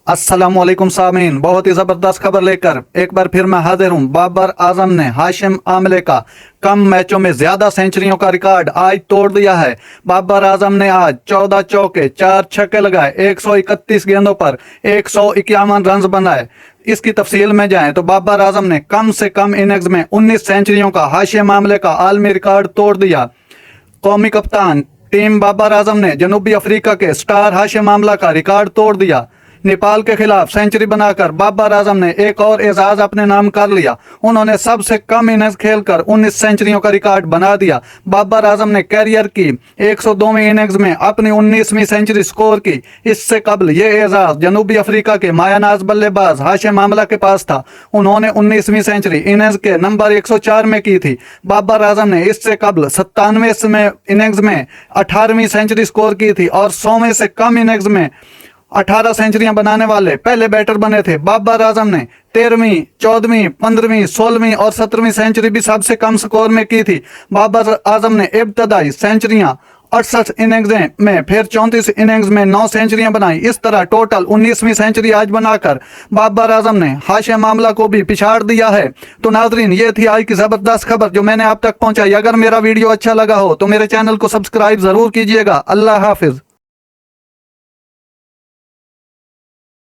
अस्सलामुअलैकुम सामीन, बहुत ही ज़बरदस्त खबर लेकर एक बार फिर मैं हाजिर हूँ। बाबर आजम ने हाशिम आमले का कम मैचों में ज्यादा सेंचुरियों का रिकॉर्ड आज तोड़ दिया है। बाबर आजम ने आज 14 चौके 4 छक्के लगाए, 131 गेंदों पर 151 रन बनाए। इसकी तफसील में जाएं तो बाबर आजम ने कम से कम इनिंग्स में 19 सेंचुरियों का हाशिम आमले का आलमी रिकॉर्ड तोड़ दिया। कौमी कप्तान टीम बाबर आजम ने जनूबी अफ्रीका के स्टार हाशिम आमला का रिकॉर्ड तोड़ दिया। नेपाल के खिलाफ सेंचुरी बनाकर बाबर आजम ने एक और एजाज अपने नाम कर लिया। उन्होंने सबसे कम इनिंग्स खेलकर 19 सेंचुरियों का रिकॉर्ड बना दिया। बाबर आजम ने कैरियर की 102वीं इनिंग्स में अपनी 19वीं सेंचुरी स्कोर की। इससे कबल ये एजाज जनूबी अफ्रीका के मायानाज बल्लेबाज हाशिम आमला के पास था। उन्होंने 19वीं सेंचुरी इनिंग्स के नंबर 104 में की थी। बाबर आजम ने इससे कबल 97वें इनिंग्स में 18वीं सेंचुरी स्कोर की थी और 100वें से कम इनिंग्स में 18 सेंचुरियां बनाने वाले पहले बैटर बने थे। बाबर आजम ने 13वीं, 14वीं, 15वीं, 16वीं और 17वीं सेंचुरी भी सबसे कम स्कोर में की थी। बाबर आजम ने इब्तदाई सेंचुरियां 68 इनिंग्स में, फिर 34 इनिंग्स में 9 सेंचुरियां बनाई। इस तरह टोटल 19वीं सेंचुरी आज बनाकर बाबर आजम ने हाशिम आमला को भी पिछाड़ दिया है। तो नाजरीन, ये थी आज की जबरदस्त खबर जो मैंने आप तक पहुंचाई। अगर मेरा वीडियो अच्छा लगा हो तो मेरे चैनल को सब्सक्राइब जरूर कीजिएगा। अल्लाह हाफिज।